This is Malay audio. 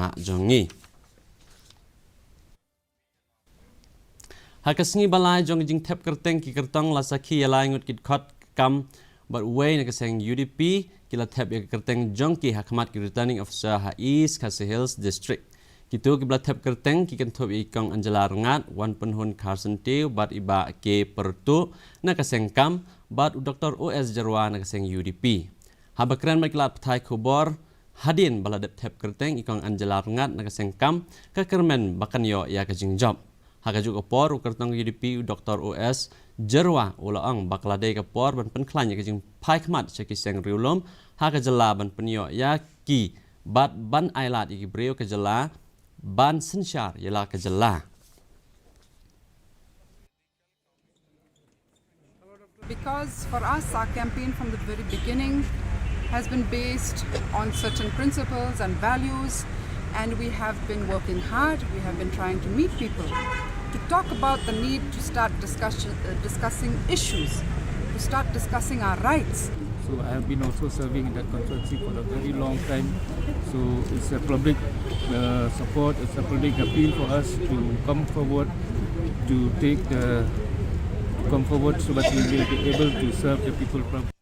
usaha jongi. Hakasngi balai jong jing Thep Kyrteng ki Kyrtong la sakhi yalai ngut kit khot kam but Uwei na kaseng UDP kila Thep ya Kyrteng jong ki hakmat ki returning officer ha East KHASI Hills district. Kitu kibla Thep Kyrteng ki kan thop ikong Anjala Rengat wan penhun Carson Tiu bat iba ke pertu na kaseng kam bat Dr. OS Jarwa na kaseng UDP. Habakran maklat pthai khubor hadin baladep Thep Kyrteng ikong Anjala Rengat na kaseng kam ka kermen bakanyo ya kajing job. Hakajuk opor Kyrtong UDP Dr. OS Jarwa ulaang baklade kapor ban penklanya kajing pai khmat sekiseng riulom hakajala ban penyo ya ki bat ban ailat iki breu kajala ban sensyar ialah kejala. Because for us, our campaign from the very beginning has been based on certain principles and values, and we have been working hard. We have been trying to meet people, to talk about the need to start discussing issues, to start discussing our rights. So I have been also serving in that constituency for a very long time. So it's a public support, it's a public appeal for us to come forward, to come forward so that we will be able to serve the people properly.